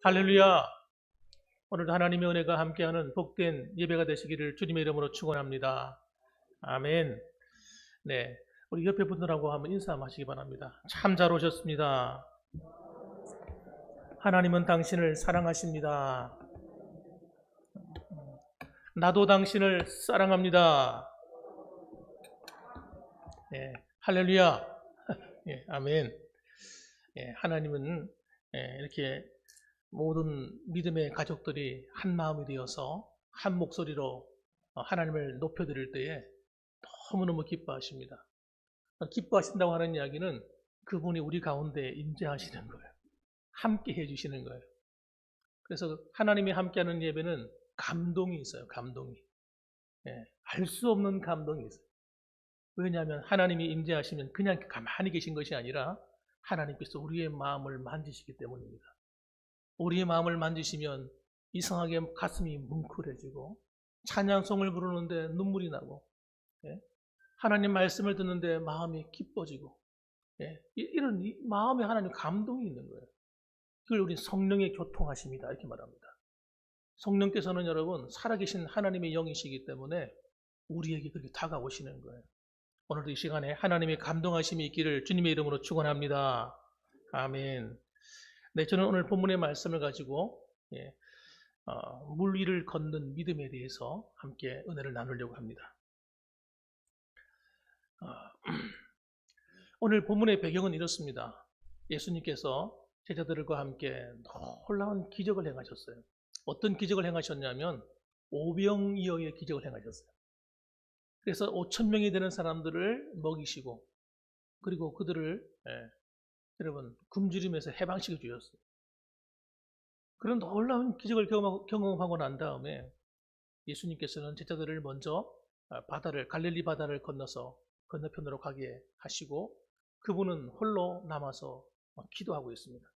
할렐루야! 오늘도 하나님의 은혜가 함께하는 복된 예배가 되시기를 주님의 이름으로 축원합니다. 아멘. 네, 우리 옆에 분들하고 한번 인사 한번 하시기 바랍니다. 참 잘 오셨습니다. 하나님은 당신을 사랑하십니다. 나도 당신을 사랑합니다. 네, 할렐루야! 예, 아멘. 예, 하나님은 이렇게 모든 믿음의 가족들이 한 마음이 되어서 한 목소리로 하나님을 높여드릴 때에 너무너무 기뻐하십니다. 기뻐하신다고 하는 이야기는 그분이 우리 가운데 임재하시는 거예요. 함께 해주시는 거예요. 그래서 하나님이 함께하는 예배는 감동이 있어요. 감동이. 알 수 없는 감동이 있어요. 왜냐하면 하나님이 임재하시면 그냥 가만히 계신 것이 아니라 하나님께서 우리의 마음을 만지시기 때문입니다. 우리의 마음을 만지시면 이상하게 가슴이 뭉클해지고 찬양송을 부르는데 눈물이 나고 하나님 말씀을 듣는데 마음이 기뻐지고 이런 마음에 하나님 감동이 있는 거예요. 그걸 우리 성령의 교통하심이다 이렇게 말합니다. 성령께서는 여러분 살아계신 하나님의 영이시기 때문에 우리에게 그렇게 다가오시는 거예요. 오늘도 이 시간에 하나님의 감동하심이 있기를 주님의 이름으로 축원합니다. 아멘. 네, 저는 오늘 본문의 말씀을 가지고 물 위를 걷는 믿음에 대해서 함께 은혜를 나누려고 합니다. 오늘 본문의 배경은 이렇습니다. 예수님께서 제자들과 함께 놀라운 기적을 행하셨어요. 어떤 기적을 행하셨냐면 오병이어의 기적을 행하셨어요. 그래서 5,000명이 되는 사람들을 먹이시고 그리고 그들을 여러분 굶주림에서 해방시켜 주셨어요. 그런 놀라운 기적을 경험하고 난 다음에 예수님께서는 제자들을 먼저 갈릴리 바다를 건너서 건너편으로 가게 하시고 그분은 홀로 남아서 기도하고 있습니다.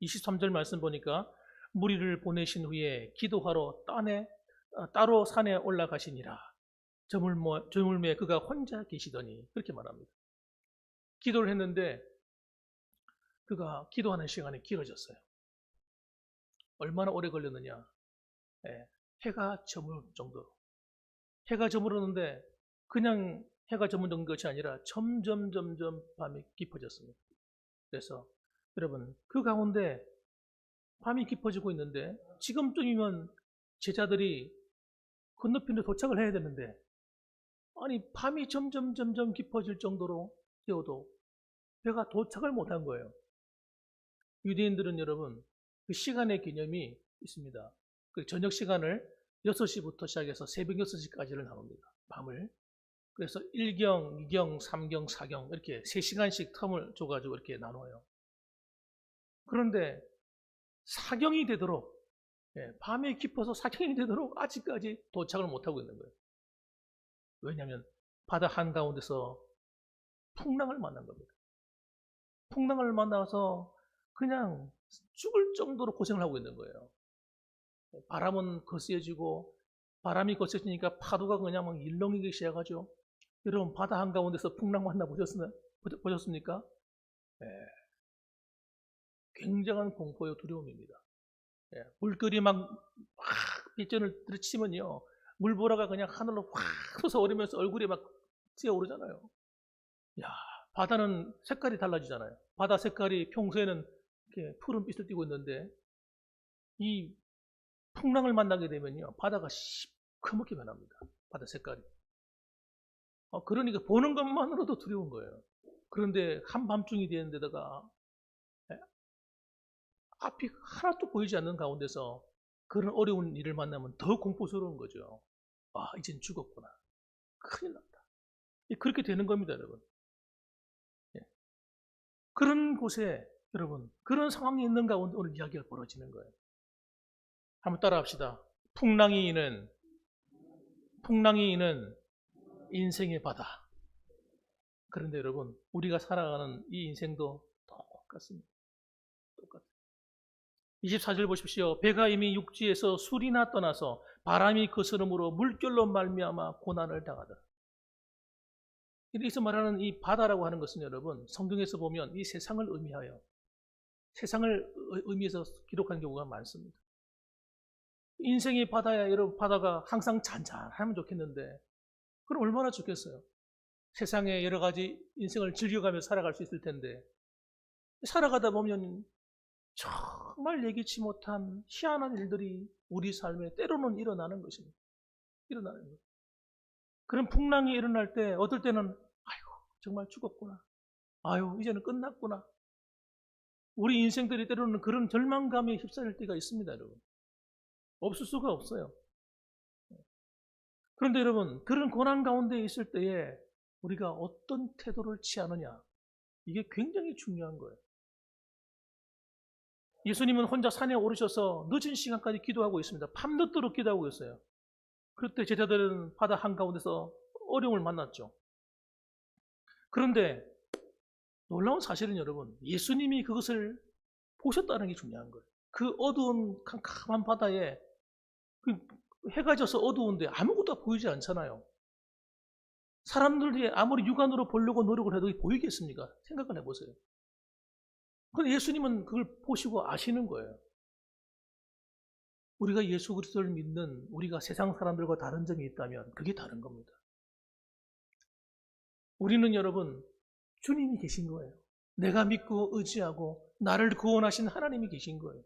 23절 말씀 보니까 무리를 보내신 후에 기도하러 따로 산에 올라가시니라. 저물매 그가 혼자 계시더니 그렇게 말합니다. 기도를 했는데 그가 기도하는 시간이 길어졌어요. 얼마나 오래 걸렸느냐. 해가 저물 정도로. 해가 저물었는데 그냥 해가 저무는 것이 아니라 점점 밤이 깊어졌습니다. 그래서 여러분 그 가운데 밤이 깊어지고 있는데 지금쯤이면 제자들이 건너편에 도착을 해야 되는데 아니 밤이 점점 깊어질 정도로 되어도 배가 도착을 못한 거예요. 유대인들은 여러분 그 시간의 개념이 있습니다. 그 저녁 시간을 6시부터 시작해서 새벽 6시까지를 나눕니다. 밤을. 그래서 1경, 2경, 3경, 4경 이렇게 3시간씩 텀을 줘가지고 이렇게 나눠요. 그런데 4경이 되도록 밤에 깊어서 4경이 되도록 아직까지 도착을 못하고 있는 거예요. 왜냐하면 바다 한가운데서 풍랑을 만난 겁니다. 풍랑을 만나서 그냥 죽을 정도로 고생을 하고 있는 거예요. 바람은 거세지고 바람이 거세지니까 파도가 그냥 막 일렁이기 시작하죠. 여러분 바다 한가운데서 풍랑 만나보셨습니까? 굉장한 공포요 두려움입니다. 물결이 막 빗전을 들이치면요 물보라가 그냥 하늘로 확 솟아오르면서 얼굴이 막 튀어오르잖아요. 야, 바다는 색깔이 달라지잖아요. 바다 색깔이 평소에는 이렇게 푸른빛을 띠고 있는데 이 풍랑을 만나게 되면요 바다가 시커멓게 변합니다. 바다 색깔이. 그러니까 보는 것만으로도 두려운 거예요. 그런데 한밤중이 되는 데다가 앞이 하나도 보이지 않는 가운데서 그런 어려운 일을 만나면 더 공포스러운 거죠. 아, 이젠 죽었구나. 큰일 났다. 그렇게 되는 겁니다, 여러분. 그런 곳에 여러분 그런 상황이 있는 가운데 오늘 이야기가 벌어지는 거예요. 한번 따라합시다. 풍랑이 이는 인생의 바다. 그런데 여러분 우리가 살아가는 이 인생도 똑같습니다. 똑같아요. 24절 보십시오. 배가 이미 육지에서 술이나 떠나서 바람이 거스름으로 물결로 말미암아 고난을 당하더라. 여기서 말하는 이 바다라고 하는 것은 여러분 성경에서 보면 이 세상을 의미하여 세상을 의미해서 기록한 경우가 많습니다. 인생의 바다야, 여러분, 바다가 항상 잔잔하면 좋겠는데 그럼 얼마나 좋겠어요. 세상에 여러 가지 인생을 즐겨가며 살아갈 수 있을 텐데 살아가다 보면 정말 예기치 못한 희한한 일들이 우리 삶에 때로는 일어나는 것입니다. 일어나는 것. 그런 풍랑이 일어날 때 어떨 때는 아이고 정말 죽었구나. 아유 이제는 끝났구나. 우리 인생들이 때로는 그런 절망감에 휩싸일 때가 있습니다, 여러분. 없을 수가 없어요. 그런데 여러분, 그런 고난 가운데 있을 때에 우리가 어떤 태도를 취하느냐, 이게 굉장히 중요한 거예요. 예수님은 혼자 산에 오르셔서 늦은 시간까지 기도하고 있습니다. 밤늦도록 기도하고 있어요. 그때 제자들은 바다 한가운데서 어려움을 만났죠. 그런데 놀라운 사실은 여러분, 예수님이 그것을 보셨다는 게 중요한 거예요. 그 어두운 캄캄한 바다에 해가 져서 어두운데 아무것도 보이지 않잖아요. 사람들이 아무리 육안으로 보려고 노력을 해도 보이겠습니까? 생각을 해보세요. 그런데 예수님은 그걸 보시고 아시는 거예요. 우리가 예수 그리스도를 믿는 우리가 세상 사람들과 다른 점이 있다면 그게 다른 겁니다. 우리는 여러분 주님이 계신 거예요. 내가 믿고 의지하고 나를 구원하신 하나님이 계신 거예요.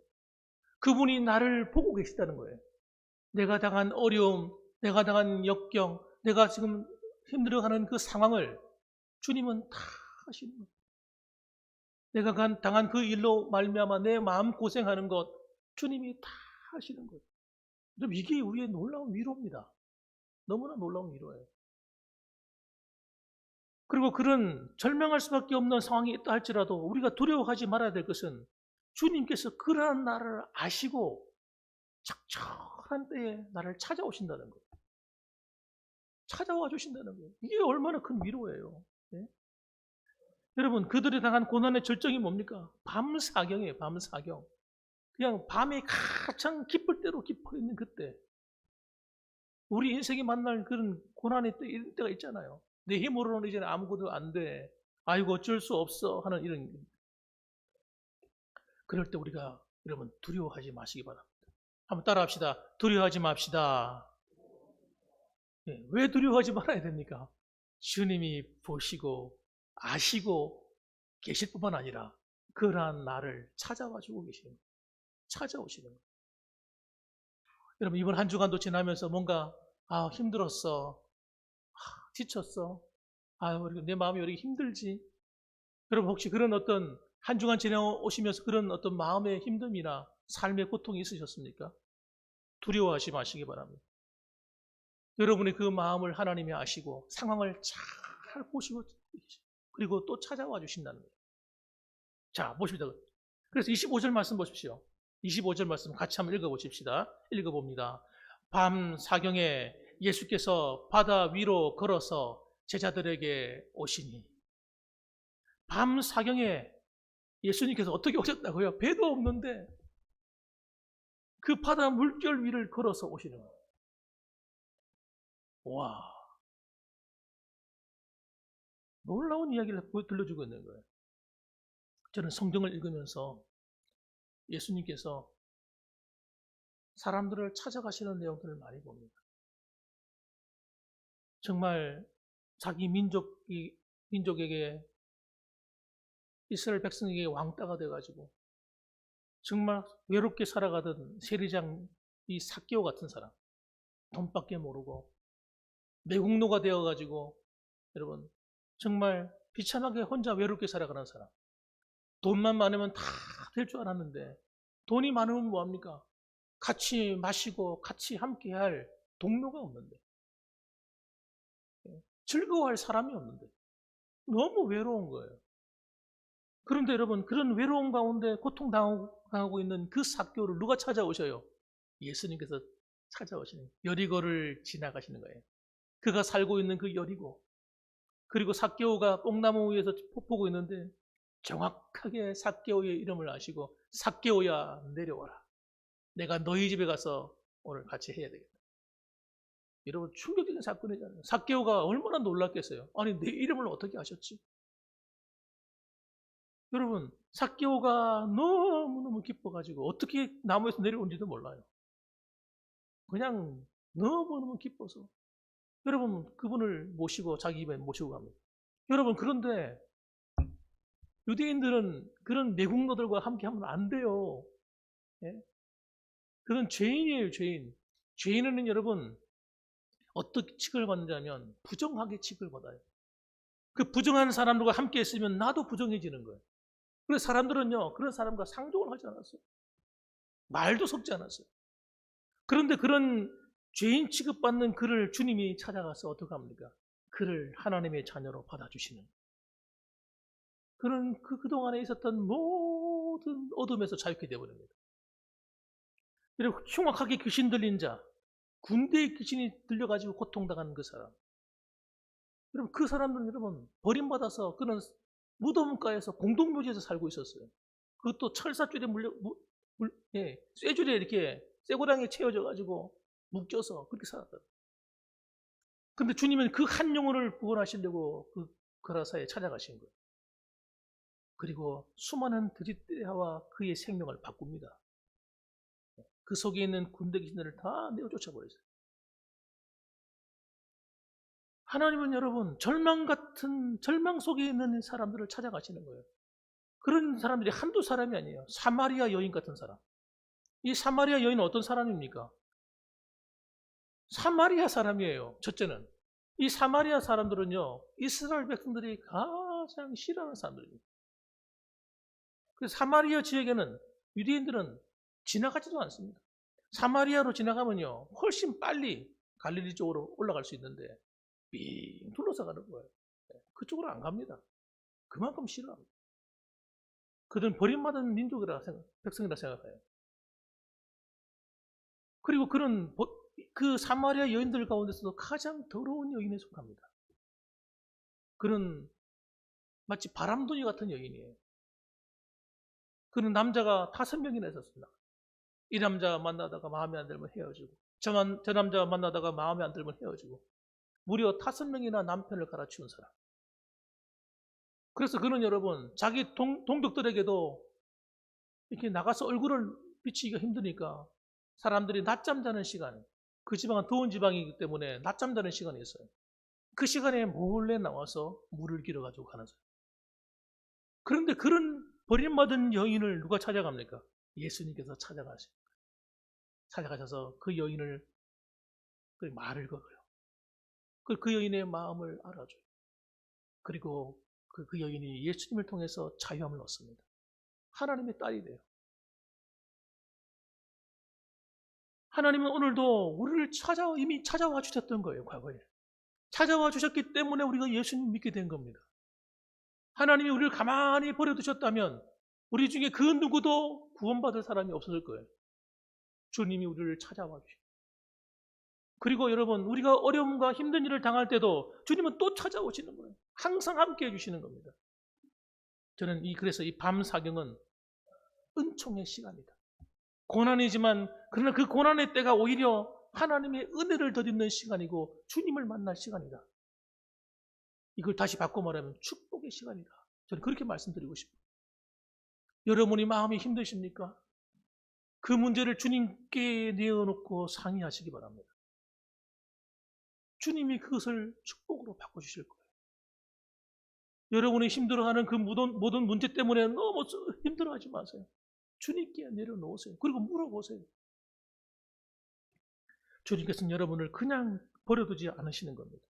그분이 나를 보고 계시다는 거예요. 내가 당한 어려움, 내가 당한 역경, 내가 지금 힘들어하는 그 상황을 주님은 다 하시는 거예요. 내가 당한 그 일로 말미암아 내 마음 고생하는 것 주님이 다 하시는 거예요. 그럼 이게 우리의 놀라운 위로입니다. 너무나 놀라운 위로예요. 그리고 그런 절망할 수밖에 없는 상황이 있다 할지라도 우리가 두려워하지 말아야 될 것은 주님께서 그러한 나를 아시고 적절한 때에 나를 찾아오신다는 거예요. 찾아와 주신다는 거예요. 이게 얼마나 큰 위로예요. 네? 여러분 그들이 당한 고난의 절정이 뭡니까? 밤사경이에요. 밤사경. 그냥 밤에 가장 깊을 대로 깊어 있는 그때 우리 인생이 만날 그런 고난의 때 이런 때가 있잖아요. 내 힘으로는 이제는 아무것도 안 돼. 아이고 어쩔 수 없어 하는 이런 그럴 때 우리가 여러분 두려워하지 마시기 바랍니다. 한번 따라합시다. 두려워하지 맙시다. 네, 왜 두려워하지 말아야 됩니까? 주님이 보시고 아시고 계실 뿐만 아니라 그러한 나를 찾아와 주고 계시는 거예요. 찾아오시는 거예요. 여러분 이번 한 주간도 지나면서 뭔가 힘들었어. 지쳤어. 내 마음이 왜 이렇게 힘들지? 여러분 혹시 그런 어떤 한 주간 지나오시면서 그런 어떤 마음의 힘듦이나 삶의 고통이 있으셨습니까? 두려워하지 마시기 바랍니다. 여러분의 그 마음을 하나님이 아시고 상황을 잘 보시고 그리고 또 찾아와 주신다는 거예요. 자, 보십니다. 그래서 25절 말씀 보십시오. 25절 말씀 같이 한번 읽어보십시다. 읽어봅니다. 밤 사경에 예수께서 바다 위로 걸어서 제자들에게 오시니 밤 사경에 예수님께서 어떻게 오셨다고요? 배도 없는데 그 바다 물결 위를 걸어서 오시는 거예요. 와, 놀라운 이야기를 들려주고 있는 거예요. 저는 성경을 읽으면서 예수님께서 사람들을 찾아가시는 내용들을 많이 봅니다. 정말 자기 민족에게 이스라엘 백성에게 왕따가 돼가지고 정말 외롭게 살아가던 세리장 이 삭개오 같은 사람, 돈밖에 모르고 매국노가 되어가지고 여러분 정말 비참하게 혼자 외롭게 살아가는 사람, 돈만 많으면 다 될 줄 알았는데 돈이 많으면 뭐합니까? 같이 마시고 같이 함께할 동료가 없는데 즐거워할 사람이 없는데 너무 외로운 거예요. 그런데 여러분 그런 외로운 가운데 고통당하고 있는 그 삭개오를 누가 찾아오셔요? 예수님께서 찾아오시는 거예요. 여리고를 지나가시는 거예요. 그가 살고 있는 그 여리고 그리고 삭개오가 뽕나무 위에서 보고 있는데 정확하게 삭개오의 이름을 아시고 삭개오야 내려와라. 내가 너희 집에 가서 오늘 같이 해야 되겠다. 여러분 충격적인 사건이잖아요. 삭개오가 얼마나 놀랐겠어요. 아니 내 이름을 어떻게 아셨지? 여러분 삭개오가 너무너무 기뻐가지고 어떻게 나무에서 내려온지도 몰라요. 그냥 너무너무 기뻐서 여러분 그분을 모시고 자기 집에 모시고 갑니다. 여러분 그런데 유대인들은 그런 매국노들과 함께 하면 안 돼요. 예? 그건 죄인이에요, 죄인. 죄인은 여러분 어떻게 취급을 받느냐면 부정하게 취급을 받아요. 그 부정한 사람들과 함께 있으면 나도 부정해지는 거예요. 그래서 사람들은요 그런 사람과 상종을 하지 않았어요. 말도 섞지 않았어요. 그런데 그런 죄인 취급받는 그를 주님이 찾아가서 어떻게 합니까? 그를 하나님의 자녀로 받아주시는 그런 그동안에 있었던 모든 어둠에서 자유케 되어버립니다. 그리고 흉악하게 귀신 들린 자, 군대의 귀신이 들려가지고 고통당하는 그 사람. 여러분 그 사람들은 여러분 버림받아서 그는 무덤가에서 공동묘지에서 살고 있었어요. 그것도 철사줄에 쇠줄에 이렇게 쇠고랑에 채워져 가지고 묶여서 그렇게 살았다. 근데 주님은 그 한 영혼을 구원하시려고 그 거라사에 찾아가신 거예요. 그리고 수많은 드짓대와 그의 생명을 바꿉니다. 그 속에 있는 군대 귀신들을 다 내어 쫓아버렸어요. 하나님은 여러분 절망 속에 있는 사람들을 찾아가시는 거예요. 그런 사람들이 한두 사람이 아니에요. 사마리아 여인 같은 사람. 이 사마리아 여인은 어떤 사람입니까? 사마리아 사람이에요. 첫째는 이 사마리아 사람들은요 이스라엘 백성들이 가장 싫어하는 사람들입니다. 그래서 사마리아 지역에는 유대인들은 지나가지도 않습니다. 사마리아로 지나가면요 훨씬 빨리 갈릴리 쪽으로 올라갈 수 있는데 빙 둘러서 가는 거예요. 그쪽으로 안 갑니다. 그만큼 싫어합니다. 그들은 버림받은 민족이라 백성이라 생각해요. 그리고 그는 그 사마리아 여인들 가운데서도 가장 더러운 여인에 속합니다. 그는 마치 바람둥이 같은 여인이에요. 그는 남자가 5명이나 있었습니다. 이 남자 만나다가 마음에 안 들면 헤어지고 저 남자 만나다가 마음에 안 들면 헤어지고 무려 5명이나 남편을 갈아치운 사람. 그래서 그는 여러분 자기 동족들에게도 이렇게 나가서 얼굴을 비치기가 힘드니까 사람들이 낮잠 자는 시간, 그 지방은 더운 지방이기 때문에 낮잠 자는 시간이 있어요. 그 시간에 몰래 나와서 물을 길어가지고 가는 사람. 그런데 그런 버림받은 여인을 누가 찾아갑니까? 예수님께서 찾아가셔서 그 여인을 그 말을 걸어요. 그 여인의 마음을 알아줘요. 그리고 그 여인이 예수님을 통해서 자유함을 얻습니다. 하나님의 딸이 돼요. 하나님은 오늘도 우리를 이미 찾아와 주셨던 거예요. 과거에. 찾아와 주셨기 때문에 우리가 예수님 믿게 된 겁니다. 하나님이 우리를 가만히 버려두셨다면 우리 중에 그 누구도 구원받을 사람이 없었을 거예요. 주님이 우리를 찾아와 주십니다. 그리고 여러분 우리가 어려움과 힘든 일을 당할 때도 주님은 또 찾아오시는 거예요. 항상 함께 해주시는 겁니다. 저는 그래서 이 밤 사경은 은총의 시간이다. 고난이지만 그러나 그 고난의 때가 오히려 하나님의 은혜를 덧입는 시간이고 주님을 만날 시간이다. 이걸 다시 바꿔 말하면 축복의 시간이다. 저는 그렇게 말씀드리고 싶어요. 여러분이 마음이 힘드십니까? 그 문제를 주님께 내어놓고 상의하시기 바랍니다. 주님이 그것을 축복으로 바꿔주실 거예요. 여러분이 힘들어하는 그 모든 문제 때문에 너무 힘들어하지 마세요. 주님께 내려놓으세요. 그리고 물어보세요. 주님께서는 여러분을 그냥 버려두지 않으시는 겁니다.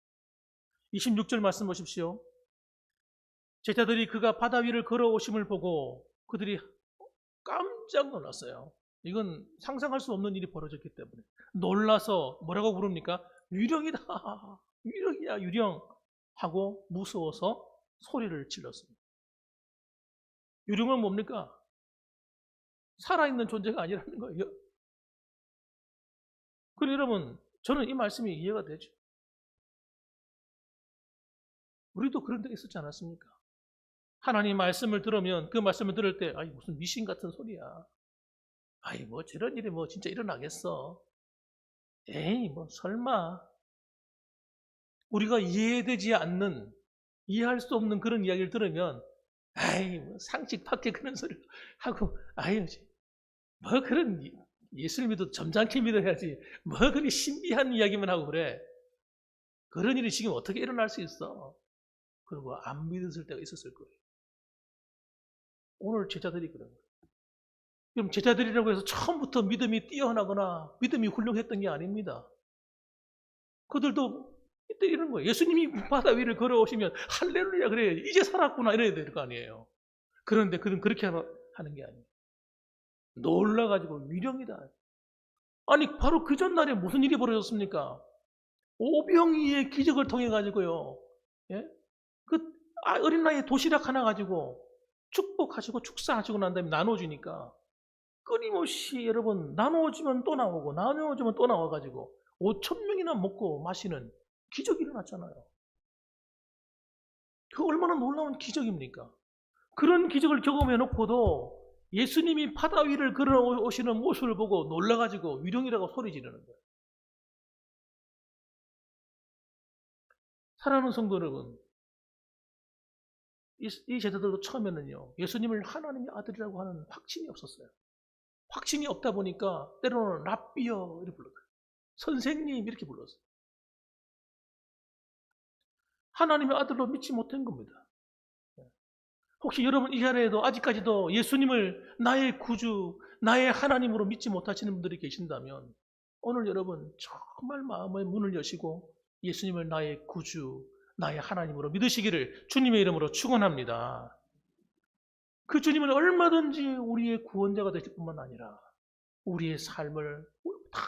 26절 말씀 보십시오. 제자들이 그가 바다 위를 걸어오심을 보고 그들이 깜짝 놀랐어요. 이건 상상할 수 없는 일이 벌어졌기 때문에 놀라서 뭐라고 부릅니까? 유령이다. 유령이야 유령 하고 무서워서 소리를 질렀습니다. 유령은 뭡니까? 살아있는 존재가 아니라는 거예요. 그리고 여러분 저는 이 말씀이 이해가 되죠. 우리도 그런 데 있었지 않았습니까? 하나님 말씀을 들으면 그 말씀을 들을 때 아이 무슨 미신 같은 소리야. 아이 뭐 저런 일이 뭐 진짜 일어나겠어. 에이 뭐 설마. 우리가 이해되지 않는 이해할 수 없는 그런 이야기를 들으면 아이, 뭐 상식 밖에 그런 소리를 하고, 아유, 뭐 그런 예수를 믿어도 점잖게 믿어야지. 뭐 그리 신비한 이야기만 하고 그래. 그런 일이 지금 어떻게 일어날 수 있어? 그리고 안 믿었을 때가 있었을 거예요. 오늘 제자들이 그런 거예요. 그럼 제자들이라고 해서 처음부터 믿음이 뛰어나거나 믿음이 훌륭했던 게 아닙니다. 그들도 이때 이런 거예요. 예수님이 바다 위를 걸어오시면 할렐루야 그래요. 이제 살았구나 이래야 될 거 아니에요. 그런데 그들은 그렇게 하는 게 아니에요. 놀라가지고 위령이다. 아니 바로 그 전날에 무슨 일이 벌어졌습니까? 오병이의 기적을 통해 가지고요. 예? 그 어린 나이에 도시락 하나 가지고 축복하시고 축사하시고 난 다음에 나눠주니까 끊임없이 여러분 나눠주면 또 나오고 나눠주면 또 나와가지고 5천 명이나 먹고 마시는 기적이 일어났잖아요. 그 얼마나 놀라운 기적입니까? 그런 기적을 경험해 놓고도 예수님이 바다 위를 걸어오시는 모습을 보고 놀라가지고 위령이라고 소리 지르는 거예요. 사랑하는 성도 여러분, 이 제자들도 처음에는요, 예수님을 하나님의 아들이라고 하는 확신이 없었어요. 확신이 없다 보니까 때로는 랍비여 이렇게 불렀어요. 선생님 이렇게 불렀어요. 하나님의 아들로 믿지 못한 겁니다. 혹시 여러분 이 자리에도 아직까지도 예수님을 나의 구주, 나의 하나님으로 믿지 못하시는 분들이 계신다면 오늘 여러분 정말 마음의 문을 여시고 예수님을 나의 구주, 나의 하나님으로 믿으시기를 주님의 이름으로 축원합니다. 그 주님은 얼마든지 우리의 구원자가 되실 뿐만 아니라 우리의 삶을 다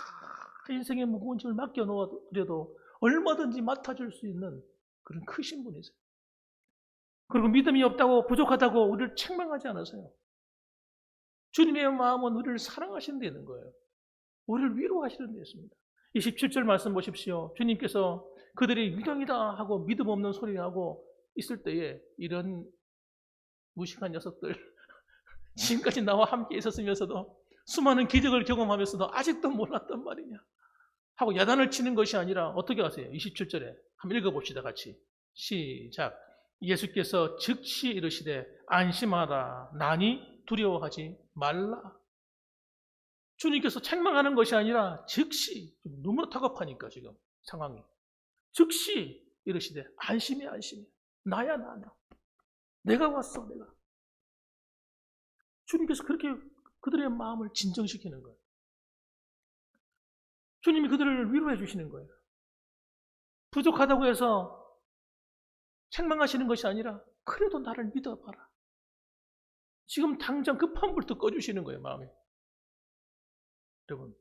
인생의 무거운 짐을 맡겨놓아도 얼마든지 맡아줄 수 있는 그런 크신 분이세요. 그리고 믿음이 없다고 부족하다고 우리를 책망하지 않으세요. 주님의 마음은 우리를 사랑하시는 데 있는 거예요. 우리를 위로하시는 데 있습니다. 27절 말씀 보십시오. 주님께서 그들이 위령이다 하고 믿음 없는 소리하고 있을 때에 이런 무식한 녀석들 지금까지 나와 함께 있었으면서도 수많은 기적을 경험하면서도 아직도 몰랐단 말이냐 하고 야단을 치는 것이 아니라 어떻게 하세요? 27절에 한번 읽어봅시다. 같이 시작. 예수께서 즉시 이르시되 안심하라 나니 두려워하지 말라. 주님께서 책망하는 것이 아니라 즉시, 너무나 다급하니까 지금 상황이, 즉시 이르시되 안심해 안심해, 나야 나 내가 왔어 내가. 주님께서 그렇게 그들의 마음을 진정시키는 거예요. 주님이 그들을 위로해 주시는 거예요. 부족하다고 해서 책망하시는 것이 아니라 그래도 나를 믿어봐라. 지금 당장 급한 불도 꺼주시는 거예요. 마음에. 여러분,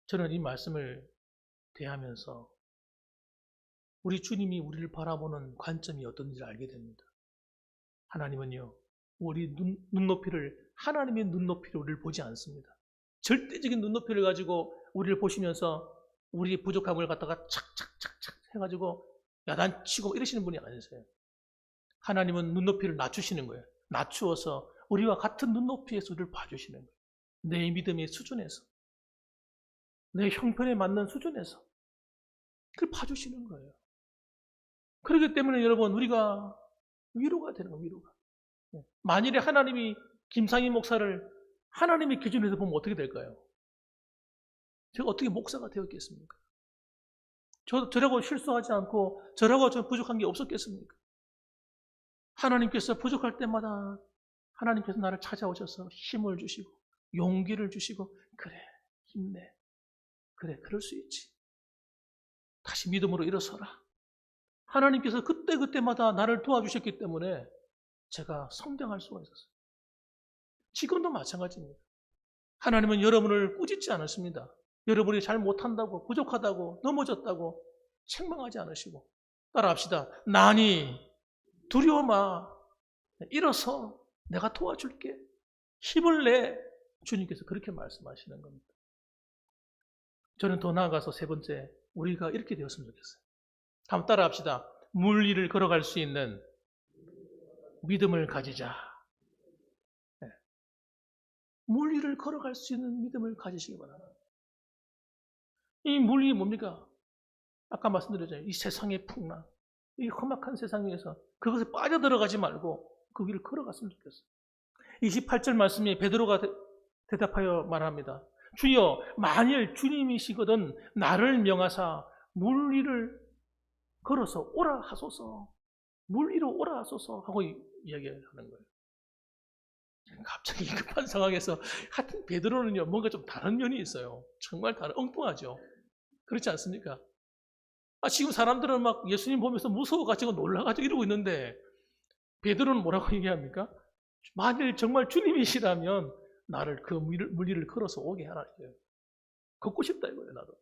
저는 이 말씀을 대하면서 우리 주님이 우리를 바라보는 관점이 어떤지 알게 됩니다. 하나님은요, 우리 눈높이를, 하나님의 눈높이로 우리를 보지 않습니다. 절대적인 눈높이를 가지고 우리를 보시면서 우리의 부족함을 갖다가 착착착착 해가지고 야단치고 이러시는 분이 아니세요. 하나님은 눈높이를 낮추시는 거예요. 낮추어서 우리와 같은 눈높이에서 우리를 봐주시는 거예요. 내 믿음의 수준에서, 내 형편에 맞는 수준에서 그걸 봐주시는 거예요. 그렇기 때문에 여러분 우리가 위로가 되는 거예요. 위로가. 만일에 하나님이 김상희 목사를 하나님의 기준에서 보면 어떻게 될까요? 제가 어떻게 목사가 되었겠습니까? 저라고 실수하지 않고 저라고 좀 부족한 게 없었겠습니까? 하나님께서 부족할 때마다 하나님께서 나를 찾아오셔서 힘을 주시고 용기를 주시고 그래 힘내 그래 그럴 수 있지 다시 믿음으로 일어서라. 하나님께서 그때그때마다 나를 도와주셨기 때문에 제가 성장할 수가 있었어요. 지금도 마찬가지입니다. 하나님은 여러분을 꾸짖지 않으십니다. 여러분이 잘 못한다고 부족하다고 넘어졌다고 책망하지 않으시고 따라합시다. 나니 두려워 마. 일어서 내가 도와줄게. 힘을 내. 주님께서 그렇게 말씀하시는 겁니다. 저는 더 나아가서 세 번째 우리가 이렇게 되었으면 좋겠어요. 한번 따라합시다. 물 위를 걸어갈 수 있는 믿음을 가지자. 네. 물 위를 걸어갈 수 있는 믿음을 가지시기 바랍니다. 이 물 위 뭡니까? 아까 말씀드렸잖아요. 이 세상의 풍랑, 이 험악한 세상에서 그것에 빠져들어가지 말고 그 위를 걸어갔으면 좋겠어요. 28절 말씀에 베드로가 대답하여 말합니다. 주여, 만일 주님이시거든 나를 명하사 물 위를 걸어서 오라 하소서. 물 위로 오라 하소서 하고 이야기하는 거예요. 갑자기 급한 상황에서 하여튼 베드로는요 뭔가 좀 다른 면이 있어요. 정말 엉뚱하죠. 그렇지 않습니까? 지금 사람들은 막 예수님 보면서 무서워가지고 놀라가지고 이러고 있는데 베드로는 뭐라고 얘기합니까? 만일 정말 주님이시라면 나를 그 물 위를 걸어서 오게 하라 이거예요. 걷고 싶다 이거예요. 나도.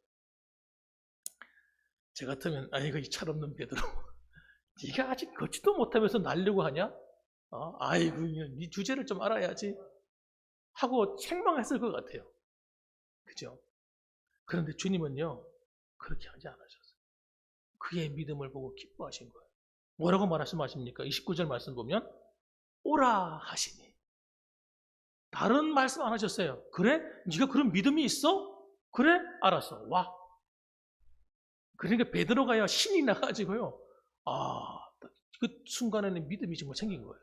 제 같으면 아이고 이 철없는 베드로 네가 아직 걷지도 못하면서 날려고 하냐? 아이고 네 주제를 좀 알아야지 하고 책망했을 것 같아요. 그죠? 그런데 주님은요 그렇게 하지 않으셨어요. 그의 믿음을 보고 기뻐하신 거예요. 뭐라고 말씀하십니까? 29절 말씀 보면 오라 하시니. 다른 말씀 안 하셨어요. 그래? 네가 그런 믿음이 있어? 그래? 알았어. 와. 그러니까 베드로가요 신이 나가지고요. 그 순간에는 믿음이 정말 생긴 거예요.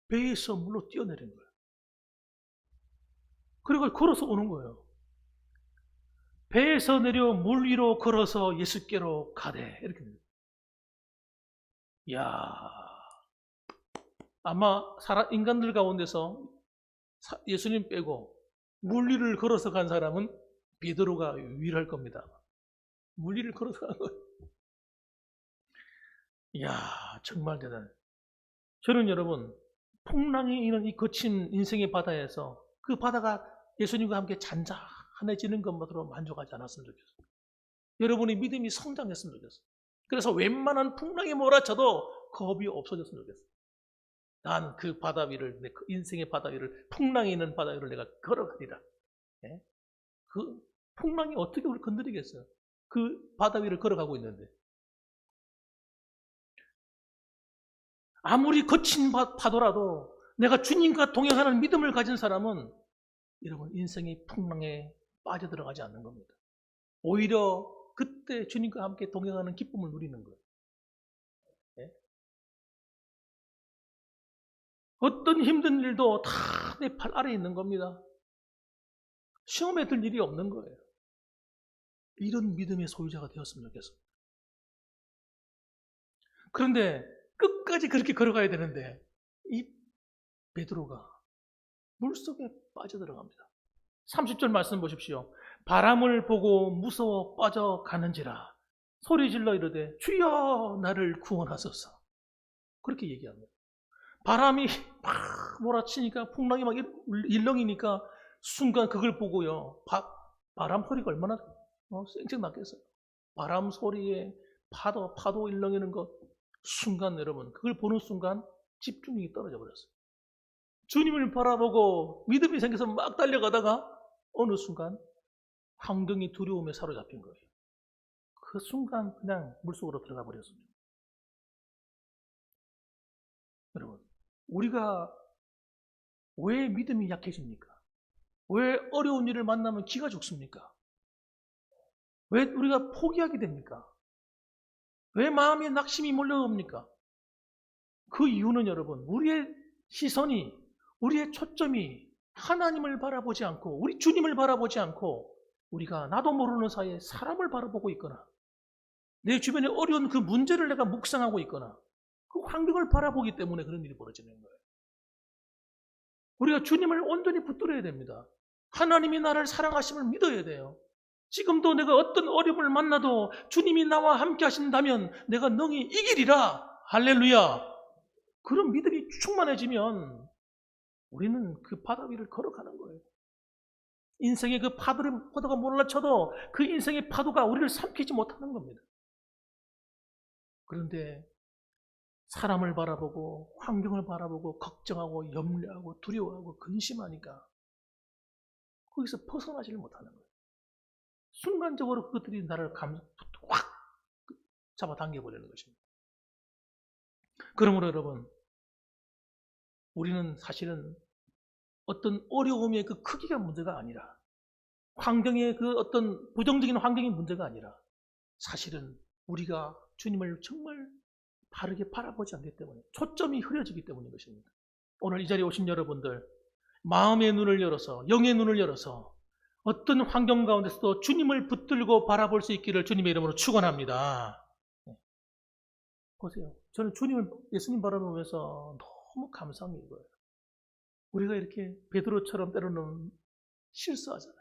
배에서 물로 뛰어내린 거예요. 그리고 걸어서 오는 거예요. 배에서 내려 물 위로 걸어서 예수께로 가되 이렇게 됩니다. 이야, 아마 인간들 가운데서 예수님 빼고 물 위를 걸어서 간 사람은 베드로가 유일할 겁니다. 물 위를 걸어서 간 거예요. 이야, 정말 대단해. 저는 여러분 풍랑이 있는 이 거친 인생의 바다에서 그 바다가 예수님과 함께 잔잔해지는 것만으로 만족하지 않았으면 좋겠어요. 여러분의 믿음이 성장했으면 좋겠어요. 그래서 웬만한 풍랑이 몰아쳐도 겁이 없어졌으면 좋겠어요. 난 그 바다 위를, 내 인생의 바다 위를, 풍랑이 있는 바다 위를 내가 걸어가리라. 예? 그 풍랑이 어떻게 우리를 건드리겠어요? 그 바다 위를 걸어가고 있는데. 아무리 거친 파도라도 내가 주님과 동행하는 믿음을 가진 사람은 여러분 인생의 풍랑에 빠져들어가지 않는 겁니다. 오히려 그때 주님과 함께 동행하는 기쁨을 누리는 거예요. 네? 어떤 힘든 일도 다 내 팔 아래에 있는 겁니다. 시험에 들 일이 없는 거예요. 이런 믿음의 소유자가 되었으면 좋겠습니다. 그런데 끝까지 그렇게 걸어가야 되는데 이 베드로가 물속에 빠져들어갑니다. 30절 말씀 보십시오. 바람을 보고 무서워 빠져가는지라 소리질러 이르되 주여 나를 구원하소서. 그렇게 얘기합니다. 바람이 막 몰아치니까 풍랑이 막 일렁이니까 순간 그걸 보고요. 바람 소리가 얼마나 쌩쌩 났겠어요. 바람 소리에 파도 일렁이는 것 순간 여러분 그걸 보는 순간 집중력이 떨어져 버렸어요. 주님을 바라보고 믿음이 생겨서 막 달려가다가 어느 순간 환경이 두려움에 사로잡힌 거예요. 그 순간 그냥 물속으로 들어가 버렸습니다. 여러분 우리가 왜 믿음이 약해집니까? 왜 어려운 일을 만나면 기가 죽습니까? 왜 우리가 포기하게 됩니까? 왜 마음에 낙심이 몰려옵니까? 그 이유는 여러분 우리의 시선이 우리의 초점이 하나님을 바라보지 않고 우리 주님을 바라보지 않고 우리가 나도 모르는 사이에 사람을 바라보고 있거나 내 주변에 어려운 그 문제를 내가 묵상하고 있거나 그 환경을 바라보기 때문에 그런 일이 벌어지는 거예요. 우리가 주님을 온전히 붙들어야 됩니다. 하나님이 나를 사랑하심을 믿어야 돼요. 지금도 내가 어떤 어려움을 만나도 주님이 나와 함께 하신다면 내가 능히 이기리라. 할렐루야. 그런 믿음이 충만해지면 우리는 그 바다 위를 걸어가는 거예요. 인생의 그 파도가 몰라쳐도 그 인생의 파도가 우리를 삼키지 못하는 겁니다. 그런데 사람을 바라보고 환경을 바라보고 걱정하고 염려하고 두려워하고 근심하니까 거기서 벗어나지를 못하는 거예요. 순간적으로 그것들이 나를 확 잡아당겨버리는 것입니다. 그러므로 여러분 우리는 사실은 어떤 어려움의 그 크기가 문제가 아니라 환경의 그 어떤 부정적인 환경이 문제가 아니라 사실은 우리가 주님을 정말 바르게 바라보지 않기 때문에 초점이 흐려지기 때문인 것입니다. 오늘 이 자리에 오신 여러분들 마음의 눈을 열어서 영의 눈을 열어서 어떤 환경 가운데서도 주님을 붙들고 바라볼 수 있기를 주님의 이름으로 축원합니다. 보세요. 저는 예수님 바라보면서 너무 감사한 게 이거예요. 우리가 이렇게 베드로처럼 때로는 실수하잖아요.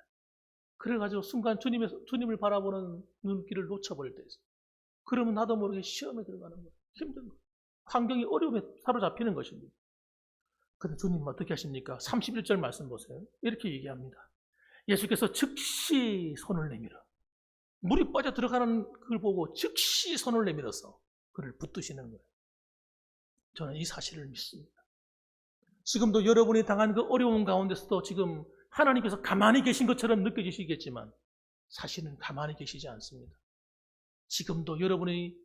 그래가지고 순간 주님을 바라보는 눈길을 놓쳐버릴 때 있어요. 그러면 나도 모르게 시험에 들어가는 거예요. 힘든 거예요. 환경이 어려움에 사로잡히는 것입니다. 근데 주님은 어떻게 하십니까? 31절 말씀 보세요. 이렇게 얘기합니다. 예수께서 즉시 손을 내밀어 물이 빠져 들어가는 걸 보고 즉시 손을 내밀어서 그를 붙드시는 거예요. 저는 이 사실을 믿습니다. 지금도 여러분이 당한 그 어려움 가운데서도 지금 하나님께서 가만히 계신 것처럼 느껴지시겠지만 사실은 가만히 계시지 않습니다. 지금도 여러분이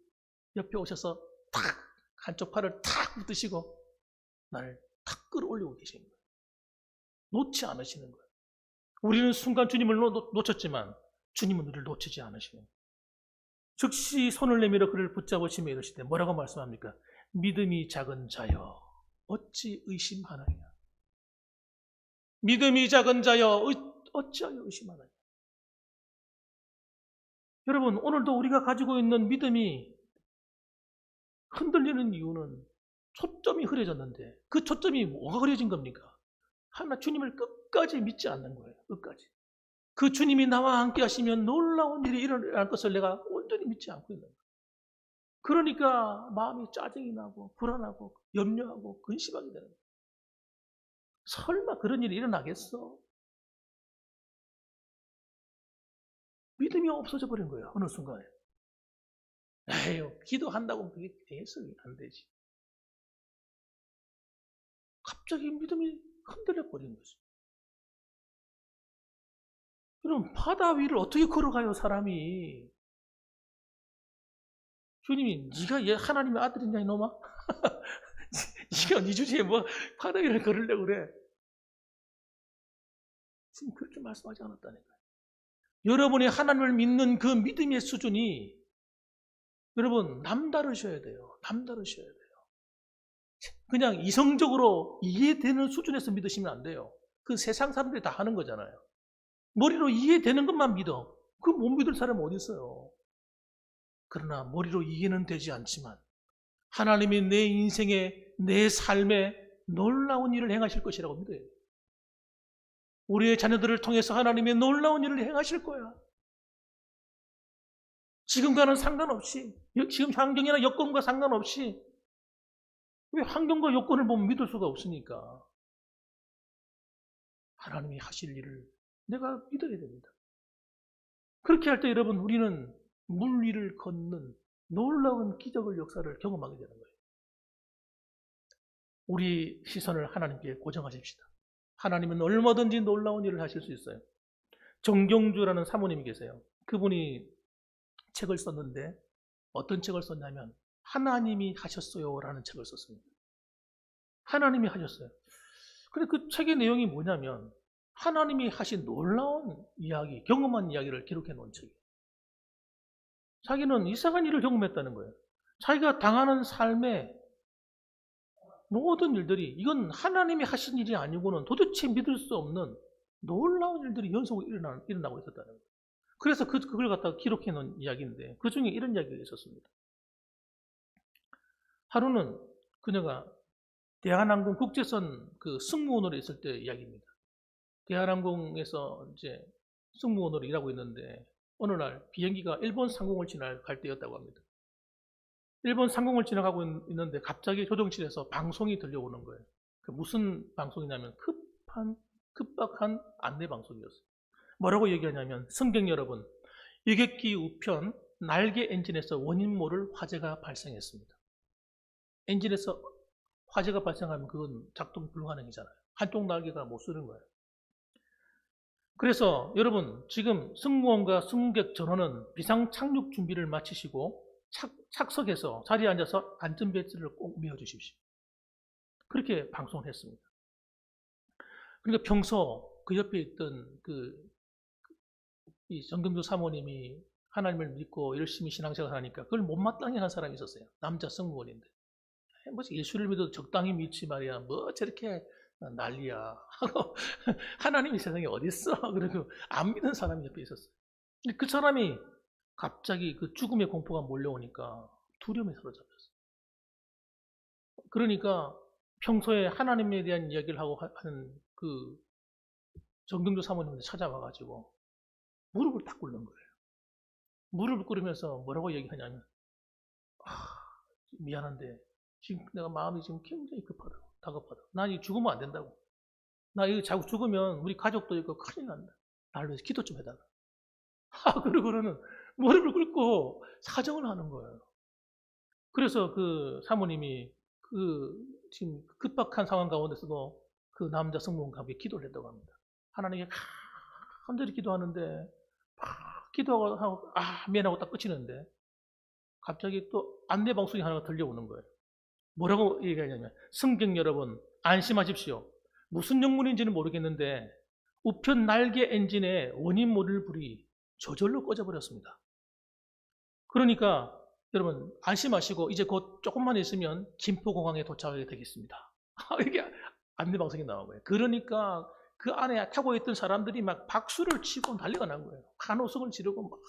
옆에 오셔서 탁 한쪽 팔을 탁 붙드시고 나를 탁 끌어올리고 계신 거예요. 놓지 않으시는 거예요. 우리는 순간 주님을 놓쳤지만 주님은 우리를 놓치지 않으시는 거예요. 즉시 손을 내밀어 그를 붙잡으시며 이러시되 뭐라고 말씀합니까? 믿음이 작은 자여 어찌 의심하느냐. 믿음이 작은 자여 어찌하여 의심하느냐. 여러분 오늘도 우리가 가지고 있는 믿음이 흔들리는 이유는 초점이 흐려졌는데 그 초점이 뭐가 흐려진 겁니까? 하나 주님을 끝까지 믿지 않는 거예요. 끝까지. 그 주님이 나와 함께 하시면 놀라운 일이 일어날 것을 내가 온전히 믿지 않고 있는 거예요. 그러니까 마음이 짜증이 나고 불안하고 염려하고 근심하게 되는 거예요. 설마 그런 일이 일어나겠어? 믿음이 없어져 버린 거예요. 어느 순간에. 에휴, 기도한다고 그게 돼서는 안 되지. 갑자기 믿음이 흔들려 버린 거죠. 여러분 바다 위를 어떻게 걸어가요 사람이? 주님이 네가 하나님의 아들이냐 이놈아? 네가 네 주제에 뭐 바다 위를 걸으려고 그래? 지금 그렇게 말씀하지 않았다니까요. 여러분이 하나님을 믿는 그 믿음의 수준이 여러분 남다르셔야 돼요. 남다르셔야 돼요. 그냥 이성적으로 이해되는 수준에서 믿으시면 안 돼요. 그 세상 사람들이 다 하는 거잖아요. 머리로 이해되는 것만 믿어. 그 못 믿을 사람은 어디 있어요? 그러나 머리로 이해는 되지 않지만 하나님이 내 인생에 내 삶에 놀라운 일을 행하실 것이라고 믿어요. 우리의 자녀들을 통해서 하나님의 놀라운 일을 행하실 거야. 지금과는 상관없이, 지금 환경이나 여건과 상관없이. 왜 환경과 여건을 보면 믿을 수가 없으니까. 하나님이 하실 일을 내가 믿어야 됩니다. 그렇게 할 때 여러분 우리는 물 위를 걷는 놀라운 기적의 역사를 경험하게 되는 거예요. 우리 시선을 하나님께 고정하십시다. 하나님은 얼마든지 놀라운 일을 하실 수 있어요. 정경주라는 사모님이 계세요. 그분이 책을 썼는데 어떤 책을 썼냐면 하나님이 하셨어요 라는 책을 썼습니다. 하나님이 하셨어요. 근데 그 책의 내용이 뭐냐면 하나님이 하신 놀라운 이야기, 경험한 이야기를 기록해 놓은 책이에요. 자기는 이상한 일을 경험했다는 거예요. 자기가 당하는 삶의 모든 일들이 이건 하나님이 하신 일이 아니고는 도대체 믿을 수 없는 놀라운 일들이 연속으로 일어나고 있었다는 거예요. 그래서 그걸 갖다가 기록해 놓은 이야기인데 그 중에 이런 이야기가 있었습니다. 하루는 그녀가 대한항공 국제선 그 승무원으로 있을 때 이야기입니다. 대한항공에서 이제 승무원으로 일하고 있는데 어느 날 비행기가 일본 상공을 지나갈 때였다고 합니다. 일본 상공을 지나가고 있는데 갑자기 조종실에서 방송이 들려오는 거예요. 그 무슨 방송이냐면 급박한 안내 방송이었어요. 뭐라고 얘기하냐면 승객 여러분, 여객기 우편 날개 엔진에서 원인 모를 화재가 발생했습니다. 엔진에서 화재가 발생하면 그건 작동 불가능이잖아요. 한쪽 날개가 못 쓰는 거예요. 그래서 여러분 지금 승무원과 승객 전원은 비상 착륙 준비를 마치시고 착석해서 자리에 앉아서 안전벨트를 꼭 매어주십시오. 그렇게 방송을 했습니다. 그러니까 평소 그 옆에 있던 이 정경주 사모님이 하나님을 믿고 열심히 신앙생활 하니까 그걸 못마땅해 한 사람이 있었어요. 남자 승무원인데. 뭐 예수를 믿어도 적당히 믿지 말이야. 뭐 저렇게 난리야. 하고 하나님이 세상에 어디 있어? 그리고 안 믿는 사람이 옆에 있었어요. 근데 그 사람이 갑자기 그 죽음의 공포가 몰려오니까 두려움에 사로잡혔어요. 그러니까 평소에 하나님에 대한 이야기를 하고 하는 그 정경주 사모님한테 찾아와가지고 무릎을 탁 꿇는 거예요. 무릎을 꿇으면서 뭐라고 얘기하냐면, 미안한데 지금 내가 마음이 지금 굉장히 급하다고, 다급하다고. 난 이 죽으면 안 된다고. 나 이거 자꾸 죽으면 우리 가족도 이거 큰일 난다. 나를 위해서 기도 좀 해달라. 그러고는 무릎을 꿇고 사정을 하는 거예요. 그래서 그 사모님이 그 지금 급박한 상황 가운데서도 그 남자 승무원과 함께 기도를 했다고 합니다. 하나님께 간절히 기도하는데 막 기도하고 아멘하고 딱 끝이는데 갑자기 또 안내 방송이 하나가 들려오는 거예요. 뭐라고 얘기하냐면, 승객 여러분 안심하십시오. 무슨 영문인지는 모르겠는데 우편 날개 엔진의 원인 모를 불이 저절로 꺼져버렸습니다. 그러니까 여러분 안심하시고 이제 곧 조금만 있으면 김포공항에 도착하게 되겠습니다. 이게 안내방송이 나온 거예요. 그러니까 그 안에 타고 있던 사람들이 막 박수를 치고 난리가 난 거예요. 환호성을 지르고 막.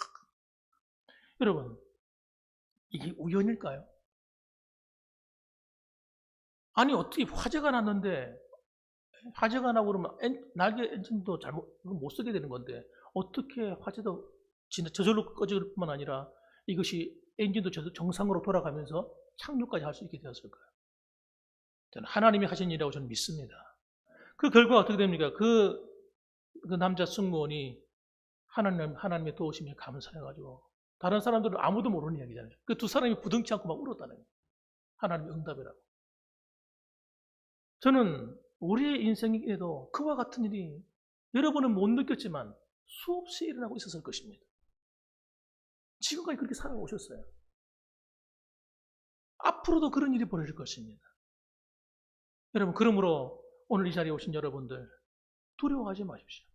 여러분 이게 우연일까요? 아니 어떻게 화재가 났는데, 화재가 나고 그러면 날개 엔진도 못 쓰게 되는 건데 어떻게 화재도 저절로 꺼질 뿐만 아니라 이것이 엔진도 정상으로 돌아가면서 착륙까지 할 수 있게 되었을까요? 저는 하나님이 하신 일이라고 저는 믿습니다. 그 결과가 어떻게 됩니까? 그 남자 승무원이 하나님의 도우심에 감사해가지고, 다른 사람들은 아무도 모르는 이야기잖아요. 그 두 사람이 부둥치 않고 막 울었다는 거예요. 하나님의 응답이라고. 저는 우리의 인생에도 그와 같은 일이 여러분은 못 느꼈지만 수없이 일어나고 있었을 것입니다. 지금까지 그렇게 살아오셨어요. 앞으로도 그런 일이 벌어질 것입니다. 여러분, 그러므로 오늘 이 자리에 오신 여러분들 두려워하지 마십시오.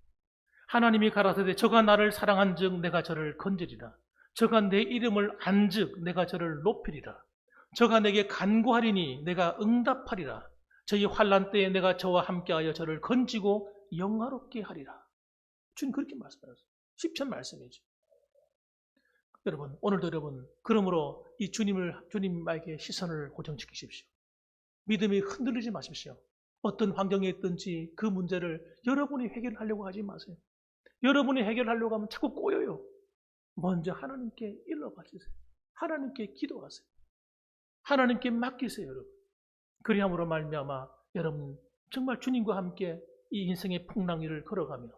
하나님이 가라사대 저가 나를 사랑한즉 내가 저를 건지리라. 저가 내 이름을 안즉 내가 저를 높이리라. 저가 내게 간구하리니 내가 응답하리라. 저희 환난 때에 내가 저와 함께하여 저를 건지고 영화롭게 하리라. 주님 그렇게 말씀하셨어요. 시편 말씀이죠. 여러분, 오늘도 여러분, 그러므로 이 주님에게 시선을 고정시키십시오. 믿음이 흔들리지 마십시오. 어떤 환경에 있든지 그 문제를 여러분이 해결하려고 하지 마세요. 여러분이 해결하려고 하면 자꾸 꼬여요. 먼저 하나님께 일러바치세요. 하나님께 기도하세요. 하나님께 맡기세요, 여러분. 그리함으로 말미암아 여러분 정말 주님과 함께 이 인생의 풍랑위를 걸어가며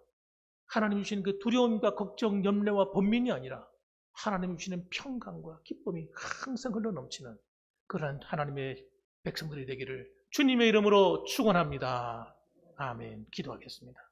하나님 주시는 그 두려움과 걱정, 염려와 번민이 아니라 하나님 주시는 평강과 기쁨이 항상 흘러넘치는 그러한 하나님의 백성들이 되기를 주님의 이름으로 축원합니다. 아멘. 기도하겠습니다.